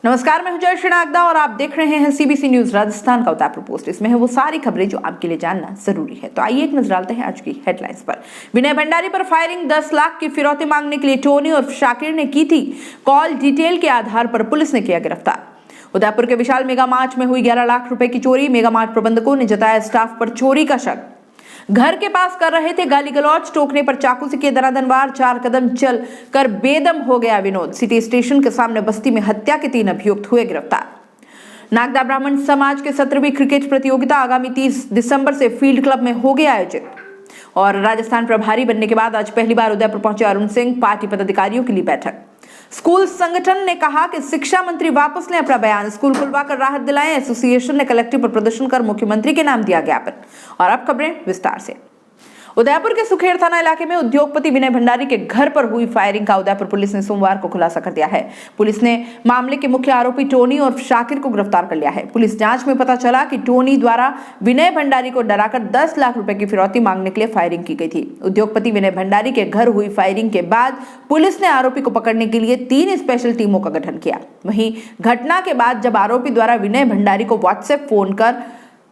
नमस्कार, मैं हूं जय नागदा और आप देख रहे हैं सीबीसी न्यूज राजस्थान का उदयपुर पोस्ट। इसमें है वो सारी खबरें जो आपके लिए जानना जरूरी है। तो आइए एक नजर डालते हैं आज की हेडलाइंस पर। विनय भंडारी पर फायरिंग, 10 लाख की फिरौती मांगने के लिए टोनी और शाकिर ने की थी कॉल। डिटेल के आधार पर पुलिस ने किया गिरफ्तार। उदयपुर के विशाल मेगा मार्ट में हुई 11 लाख रुपए की चोरी। मेगा मार्ट प्रबंधकों ने जताया स्टाफ पर चोरी का शक। घर के पास कर रहे थे गाली गलौज, टोकने पर चाकू से किए दनादन वार। 4 कदम चल कर बेदम हो गया विनोद। सिटी स्टेशन के सामने बस्ती में हत्या के 3 अभियुक्त हुए गिरफ्तार। नागदा ब्राह्मण समाज के 17वीं क्रिकेट प्रतियोगिता आगामी 30 दिसंबर से फील्ड क्लब में होगी आयोजित। और राजस्थान प्रभारी बनने के बाद आज पहली बार उदयपुर पहुंचे अरुण सिंह। पार्टी पदाधिकारियों के लिए बैठक। स्कूल संगठन ने कहा कि शिक्षा मंत्री वापस लें अपना बयान, स्कूल खुलवाकर राहत दिलाएं। एसोसिएशन ने कलेक्टर पर प्रदर्शन कर मुख्यमंत्री के नाम दिया ज्ञापन। और अब खबरें विस्तार से। उदयपुर के सुखेर थाना इलाके में उद्योगपति विनय भंडारी के घर पर हुई फायरिंग का उदयपुर पुलिस ने सोमवार को खुलासा कर दिया है। पुलिस ने मामले के मुख्य आरोपी टोनी और शाकिर को गिरफ्तार कर लिया है। पुलिस जांच में पता चला कि टोनी द्वारा विनय भंडारी को डराकर 10 लाख रुपए की फिरौती मांगने के लिए फायरिंग की गई थी। उद्योगपति विनय भंडारी के घर हुई फायरिंग के बाद पुलिस ने आरोपी को पकड़ने के लिए 3 स्पेशल टीमों का गठन किया। वहीं घटना के बाद जब आरोपी द्वारा विनय भंडारी को व्हाट्सएप फोन कर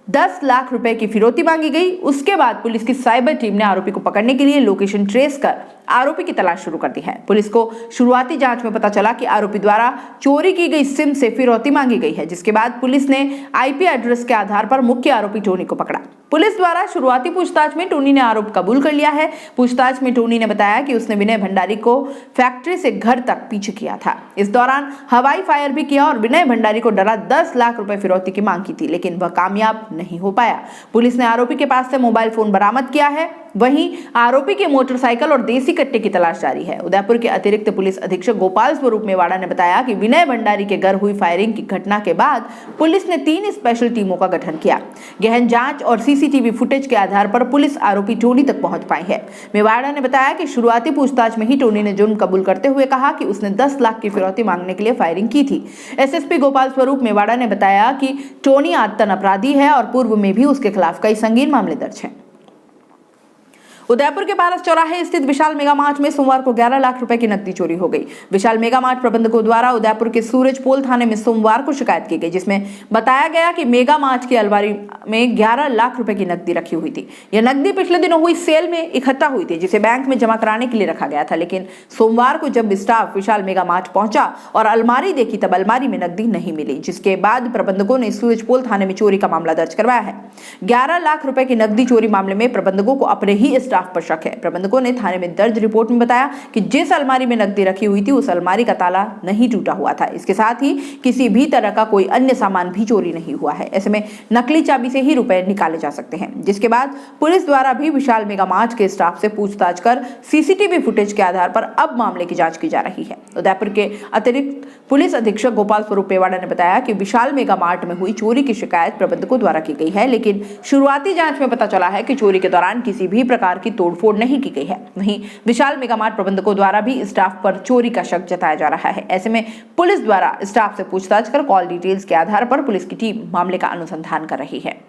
10 लाख रुपए की फिरौती मांगी गई, उसके बाद पुलिस की साइबर टीम ने आरोपी को पकड़ने के लिए लोकेशन ट्रेस कर आरोपी की तलाश शुरू कर दी है। पुलिस को शुरुआती जांच में पता चला कि आरोपी द्वारा चोरी की गई सिम से फिरौती मांगी गई है, जिसके बाद पुलिस ने आईपी एड्रेस के आधार पर मुख्य आरोपी टोनी को पकड़ा। पुलिस द्वारा शुरुआती पूछताछ में टोनी ने आरोप कबूल कर लिया है। पूछताछ में टोनी ने बताया कि उसने विनय भंडारी को फैक्ट्री से घर तक पीछे किया था। इस दौरान हवाई फायर भी किया और विनय भंडारी को डरा 10 लाख रुपए फिरौती की मांग की थी, लेकिन वह कामयाब नहीं हो पाया। पुलिस ने आरोपी के पास से मोबाइल फोन बरामद किया है। वहीं आरोपी के मोटरसाइकिल और देसी कट्टे की तलाश जारी है। उदयपुर के अतिरिक्त पुलिस अधीक्षक गोपाल स्वरूप मेवाड़ा ने बताया कि विनय भंडारी के घर हुई फायरिंग की घटना के बाद पुलिस ने 3 स्पेशल टीमों का गठन किया। गहन जांच और सीसीटीवी फुटेज के आधार पर पुलिस आरोपी टोनी तक पहुंच पाई है। मेवाड़ा ने बताया कि शुरुआती पूछताछ में ही टोनी ने जुर्म कबूल करते हुए कहा कि उसने 10 लाख की फिरौती मांगने के लिए फायरिंग की थी। एसएसपी गोपाल स्वरूप मेवाड़ा ने बताया कि टोनी आदतन अपराधी है और पूर्व में भी उसके खिलाफ कई संगीन मामले दर्ज हैं। उदयपुर के पारस चौराहे स्थित विशाल मेगा मार्ट में सोमवार को 11 लाख रुपए की नकदी चोरी हो गई। विशाल मेगा मार्ट प्रबंधकों द्वारा उदयपुर के सूरजपोल थाने में सोमवार को शिकायत की गई, जिसमें बताया गया कि मेगा मार्ट की अलमारी में 11 लाख रुपए की नकदी रखी हुई थी। यह नकदी पिछले दिनों हुई सेल में इकट्ठा हुई थी, जिसे बैंक में जमा कराने के लिए रखा गया था। लेकिन सोमवार को जब स्टाफ विशाल मेगा मार्ट पहुंचा और अलमारी देखी, तब अलमारी में नकदी नहीं मिली, जिसके बाद प्रबंधकों ने सूरजपोल थाने में चोरी का मामला दर्ज करवाया है। 11 लाख रुपए की नकदी चोरी मामले में प्रबंधकों को अपने ही स्टाफ पर शक है। प्रबंधकों ने थाने में दर्ज रिपोर्ट में बताया कि जिस अलमारी में नकदी रखी हुई थी, उस अलमारी का ताला नहीं टूटा हुआ था। इसके साथ ही किसी भी तरह का कोई अन्य सामान भी चोरी नहीं हुआ है। ऐसे में नकली चाबी से ही रुपए निकाले जा सकते हैं, जिसके बाद पुलिस द्वारा भी विशाल मेगा मार्ट के स्टाफ से पूछताछ कर सीसीटीवी फुटेज के आधार पर अब मामले की जांच की जा रही है। उदयपुर के अतिरिक्त पुलिस अधीक्षक गोपाल स्वरूप मेवाड़ा ने बताया कि विशाल मेगा मार्ट में हुई चोरी की शिकायत प्रबंधकों द्वारा की गई है, लेकिन शुरुआती जांच में पता चला है कि चोरी के दौरान किसी भी प्रकार की तोड़फोड़ नहीं की गई है। वहीं विशाल मेगा मार्ट प्रबंधकों द्वारा भी स्टाफ पर चोरी का शक जताया जा रहा है। ऐसे में पुलिस द्वारा स्टाफ से पूछताछ कर कॉल डिटेल्स के आधार पर पुलिस की टीम मामले का अनुसंधान कर रही है।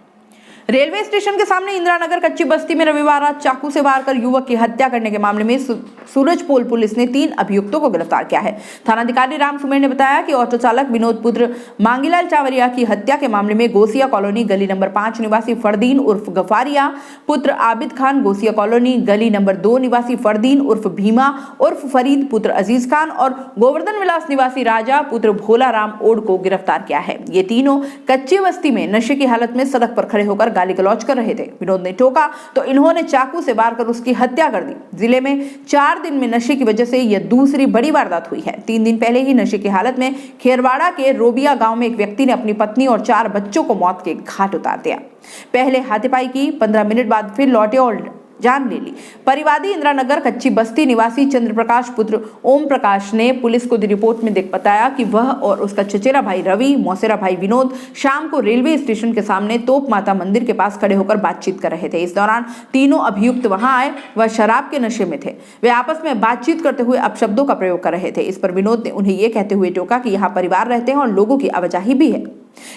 रेलवे स्टेशन के सामने इंदिरा नगर कच्ची बस्ती में रविवार रात चाकू से वार कर युवक की हत्या करने के मामले में सूरजपोल पुलिस ने 3 अभियुक्तों को गिरफ्तार किया है। थानाधिकारी राम सुमेर ने बताया कि ऑटो चालक विनोद पुत्र मांगीलाल चावरिया की हत्या के मामले में गोसिया कॉलोनी गली नंबर 5 निवासी फरदीन उर्फ गफारिया पुत्र आबिद खान, गोसिया कॉलोनी गली नंबर 2 निवासी फरदीन उर्फ भीमा उर्फ फरीद पुत्र अजीज खान और गोवर्धन विलास निवासी राजा पुत्र भोला राम ओड को गिरफ्तार किया है। ये तीनों कच्ची बस्ती में नशे की हालत में सड़क पर खड़े होकर गाली गलौज कर रहे थे। विनोद ने टोका तो इन्होंने चाकू से वार कर उसकी हत्या कर दी। जिले में 4 दिन में नशे की वजह से यह दूसरी बड़ी वारदात हुई है। 3 दिन पहले ही नशे की हालत में खेरवाड़ा के रोबिया गांव में एक व्यक्ति ने अपनी पत्नी और 4 बच्चों को मौत के घाट उतार दिया। पहले हाथापाई की, 15 मिनट बाद फिर लौटे और जान ले ली। परिवादी इंदिरा नगर कच्ची बस्ती निवासी चंद्रप्रकाश पुत्र ओम प्रकाश ने पुलिस को दी रिपोर्ट में बताया कि वह और उसका चचेरा भाई रवि, मौसेरा भाई विनोद शाम को रेलवे स्टेशन के सामने तोप माता मंदिर के पास खड़े होकर बातचीत कर रहे थे। इस दौरान तीनों अभियुक्त वहां आए। वह शराब के नशे में थे। वे आपस में बातचीत करते हुए अपशब्दों का प्रयोग कर रहे थे। इस पर विनोद ने उन्हें यह कहते हुए टोका कि यहाँ परिवार रहते हैं और लोगों की आवाजाही भी है।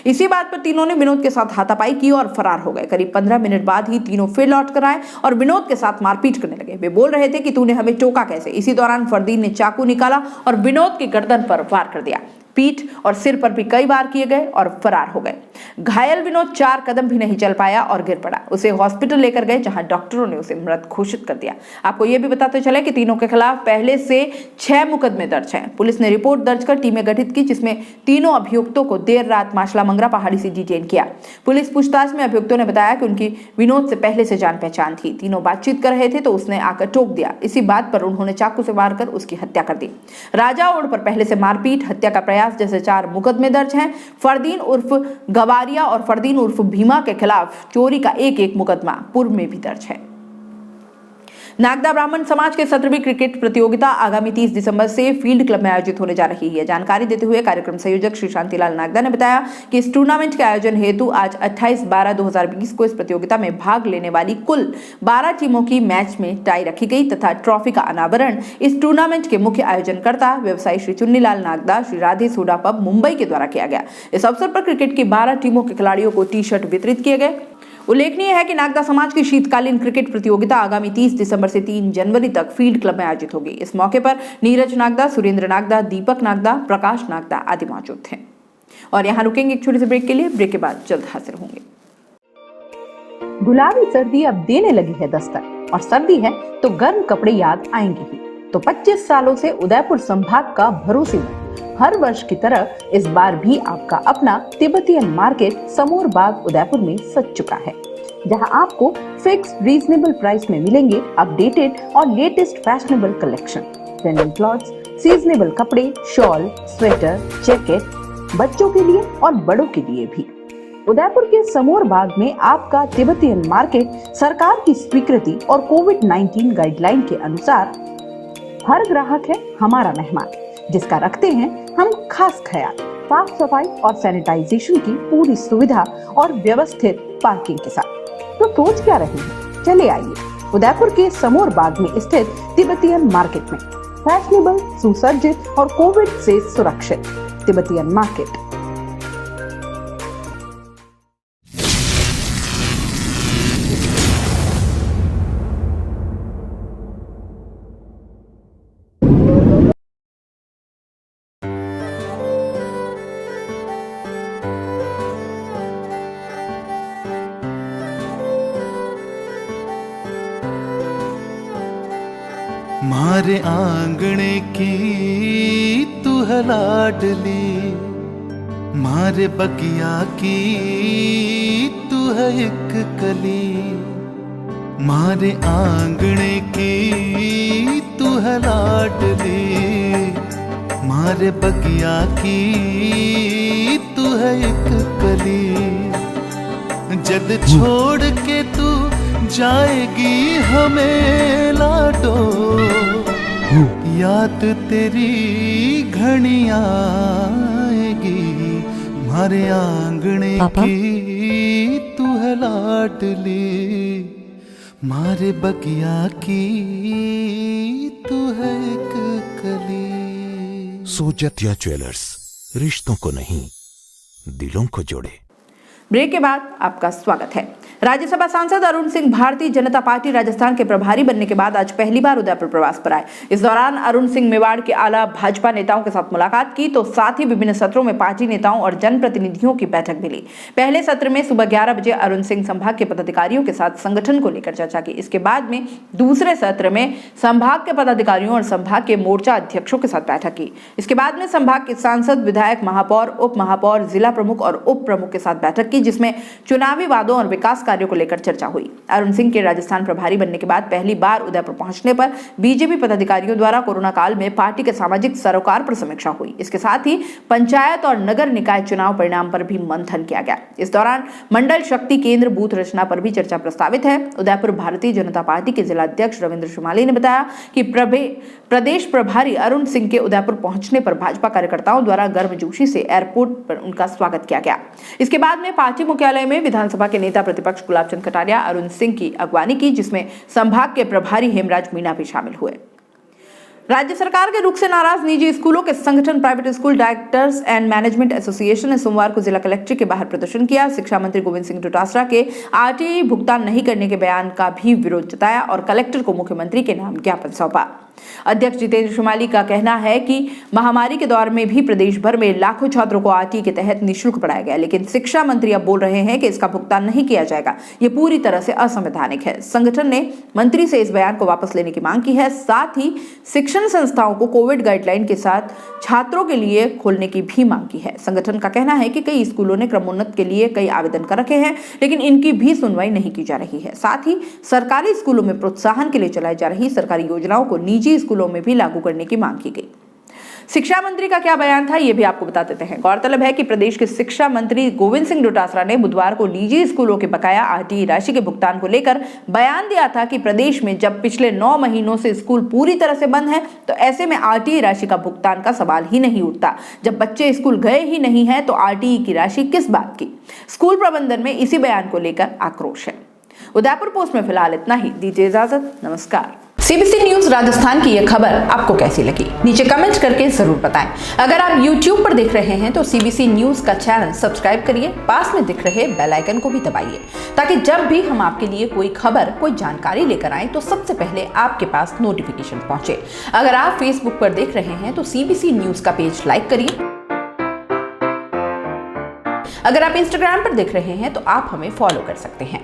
इसी बात पर तीनों ने विनोद के साथ हाथापाई की और फरार हो गए। करीब 15 मिनट बाद ही तीनों फिर लौट कर आए और विनोद के साथ मारपीट करने लगे। वे बोल रहे थे कि तूने हमें टोका कैसे। इसी दौरान फरदीन ने चाकू निकाला और विनोद की गर्दन पर वार कर दिया। पीठ और सिर पर भी कई वार किए गए और फरार हो गए। घायल विनोद 4 कदम भी नहीं चल पाया और गिर पड़ा। उसे हॉस्पिटल लेकर गए जहां डॉक्टरों ने उसे मृत घोषित कर दिया। आपको यह भी बताते चले कि तीनों के खिलाफ पहले से 6 मुकदमे दर्ज हैं। पुलिस ने रिपोर्ट दर्ज कर टीमें गठित की, जिसमें तीनों अभियुक्तों को देर रात माशला मंगरा पहाड़ी से डिटेन किया। पुलिस पूछताछ में अभियुक्तों ने बताया कि उनकी विनोद से पहले से जान पहचान थी। तीनों बातचीत कर रहे थे तो उसने आकर टोक दिया। इसी बात पर उन्होंने चाकू से वार कर उसकी हत्या कर दी। राजा ओड पर पहले से मारपीट, हत्या का प्रयास जैसे 4 मुकदमे दर्ज हैं। फरदीन उर्फ गवारिया और फरदीन उर्फ भीमा के खिलाफ चोरी का एक मुकदमा पूर्व में भी दर्ज है। नागदा ब्राह्मण समाज के 17वीं क्रिकेट प्रतियोगिता आगामी 30 दिसंबर से फील्ड क्लब में आयोजित होने जा रही है। जानकारी देते हुए कार्यक्रम संयोजक श्री शांतिलाल नागदा ने बताया कि इस टूर्नामेंट के आयोजन हेतु आज 28/12/2020 को इस प्रतियोगिता में भाग लेने वाली कुल 12 टीमों की मैच में टाई रखी गई तथा ट्रॉफी का अनावरण इस टूर्नामेंट के मुख्य आयोजनकर्ता व्यवसायी श्री चुन्नीलाल नागदा, श्री राधे सोडा पब मुंबई के द्वारा किया गया। इस अवसर पर क्रिकेट की 12 टीमों के खिलाड़ियों को टी-शर्ट वितरित किए गए। उल्लेखनीय है कि नागदा समाज की शीतकालीन क्रिकेट प्रतियोगिता आगामी 30 दिसंबर से 3 जनवरी तक फील्ड क्लब में आयोजित होगी। इस मौके पर नीरज नागदा, सुरेंद्र नागदा, दीपक नागदा, प्रकाश नागदा आदि मौजूद थे। और यहाँ रुकेंगे एक छोटे से ब्रेक के लिए। ब्रेक के बाद जल्द हाजिर होंगे। गुलाबी सर्दी अब देने लगी है दस्तक, और सर्दी है तो गर्म कपड़े याद आएंगे ही। तो 25 सालों से उदयपुर संभाग का भरोसेमंद हर वर्ष की तरह इस बार भी आपका अपना तिब्बतियन मार्केट समोर बाग उदयपुर में सज चुका है, जहां आपको फिक्स रीजनेबल प्राइस में मिलेंगे अपडेटेड और latest fashionable collection, trending clothes, seasonable कपड़े, शॉल, स्वेटर, जैकेट, बच्चों के लिए और बड़ों के लिए भी। उदयपुर के समोर बाग में आपका तिब्बतियन मार्केट सरकार की स्वीकृति और कोविड-19 गाइडलाइन के अनुसार हर ग्राहक है हमारा मेहमान, जिसका रखते हैं हम खास ख्याल। साफ सफाई और सैनिटाइजेशन की पूरी सुविधा और व्यवस्थित पार्किंग के साथ। तो सोच क्या रहे हैं, चले आइए उदयपुर के समोर बाग में स्थित तिब्बतियन मार्केट में। फैशनेबल, सुसज्जित और कोविड से सुरक्षित तिब्बतियन मार्केट। मारे आंगणे की तू है लाडली, मारे बगिया की तू है एक कली। मारे आंगणे की तू है लाडली, मारे बगिया की तू है एक कली। जद छोड़ के तू जाएगी हमें लाडो, याद तेरी घनी आएगी। मारे आंगणे की तू है लाडली, मारे बगिया की तू है एक कली। सोजतिया ज्वेलर्स, रिश्तों को नहीं दिलों को जोड़े। ब्रेक के बाद आपका स्वागत है। राज्यसभा सांसद अरुण सिंह भारतीय जनता पार्टी राजस्थान के प्रभारी बनने के बाद आज पहली बार उदयपुर प्रवास पर आए। इस दौरान अरुण सिंह मेवाड़ के आला भाजपा नेताओं के साथ मुलाकात की, तो साथ ही विभिन्न सत्रों में पार्टी नेताओं और जनप्रतिनिधियों की बैठक भी ली। पहले सत्र में सुबह 11 बजे अरुण सिंह संभाग के पदाधिकारियों के साथ संगठन को लेकर चर्चा की। इसके बाद में दूसरे सत्र में संभाग के पदाधिकारियों और संभाग के मोर्चा अध्यक्षों के साथ बैठक की। इसके बाद में संभाग के सांसद, विधायक, महापौर, उप महापौर, जिला प्रमुख और उप प्रमुख के साथ बैठक की, जिसमें चुनावी वादों और विकास कार्यों को लेकर चर्चा हुई। अरुण सिंह के राजस्थान प्रभारी बनने के बाद पहली बार उदयपुर पहुंचने पर बीजेपी पदाधिकारियों द्वारा कोरोना काल में पार्टी के सामाजिक सरोकार पर समीक्षा हुई। इसके साथ ही पंचायत और नगर निकाय चुनाव परिणाम पर भी मंथन किया गया। इस दौरान मंडल शक्ति केंद्र बूथ रचना पर भी चर्चा प्रस्तावित है। उदयपुर भारतीय जनता पार्टी के जिला अध्यक्ष रविंद्र शुमाली ने बताया कि प्रदेश प्रभारी अरुण सिंह के उदयपुर पहुंचने पर भाजपा कार्यकर्ताओं द्वारा गर्मजोशी से एयरपोर्ट पर उनका स्वागत किया गया। इसके बाद में पार्टी मुख्यालय में विधानसभा के नेता प्रतिपक्ष गुलाब चंद कटारिया अरुण सिंह की अगवानी की, जिसमें संभाग के प्रभारी हेमराज मीणा भी शामिल हुए। राज्य सरकार के रुख से नाराज निजी स्कूलों के संगठन private school directors and management association ने सोमवार को जिला कलेक्ट्रेट के बाहर प्रदर्शन किया। शिक्षा मंत्री गोविंद सिंह डोटासरा के आरटीई भुगतान नहीं करने के बयान का भी विरोध जताया और कलेक्टर को मुख्यमंत्री के नाम ज्ञापन सौंपा। अध्यक्ष जितेंद्र शुमाली का कहना है कि महामारी के दौर में भी प्रदेश भर में लाखों छात्रों को आरटीई के तहत निःशुल्क पढ़ाया गया, लेकिन शिक्षा मंत्री अब बोल रहे हैं कि इसका भुगतान नहीं किया जाएगा। ये पूरी तरह से असंवैधानिक है। संगठन ने मंत्री से इस बयान को वापस लेने की मांग की है। साथ ही शिक्षण संस्थाओं को कोविड गाइडलाइन के साथ छात्रों के लिए खोलने की भी मांग की है। संगठन का कहना है कि कई स्कूलों ने क्रमोन्नत के लिए कई आवेदन कर रखे हैं, लेकिन इनकी भी सुनवाई नहीं की जा रही है। साथ ही सरकारी स्कूलों में प्रोत्साहन के लिए चलाई जा रही सरकारी योजनाओं को निजी स्कूलों में भी लागू करने की मांग की गई। शिक्षा मंत्री का क्या बयान था, ये भी आपको बता देते हैं। गौरतलब है कि प्रदेश के शिक्षा मंत्री गोविंद सिंह डोटासरा ने बुधवार को निजी स्कूलों के बकाया आरटीई राशि के भुगतान को लेकर बयान दिया था कि प्रदेश में जब पिछले 9 महीनों से स्कूल पूरी तरह से बंद है, तो ऐसे में आरटीई राशि का भुगतान का सवाल ही नहीं उठता। जब बच्चे स्कूल गए ही नहीं है तो आरटीई की राशि किस बात की। स्कूल प्रबंधन में इसी बयान को लेकर आक्रोश है। उदयपुर पोस्ट में फिलहाल इतना ही। दीजिए इजाजत, नमस्कार। सीबीसी न्यूज राजस्थान की यह खबर आपको कैसी लगी, नीचे कमेंट करके जरूर बताएं। अगर आप YouTube पर देख रहे हैं तो सीबीसी न्यूज का चैनल सब्सक्राइब करिए, पास में दिख रहे बेल आइकन को भी दबाइए, ताकि जब भी हम आपके लिए कोई खबर, कोई जानकारी लेकर आए तो सबसे पहले आपके पास नोटिफिकेशन पहुंचे। अगर आप फेसबुक पर देख रहे हैं तो सीबीसी न्यूज का पेज लाइक करिए। अगर आप इंस्टाग्राम पर देख रहे हैं तो आप हमें फॉलो कर सकते हैं।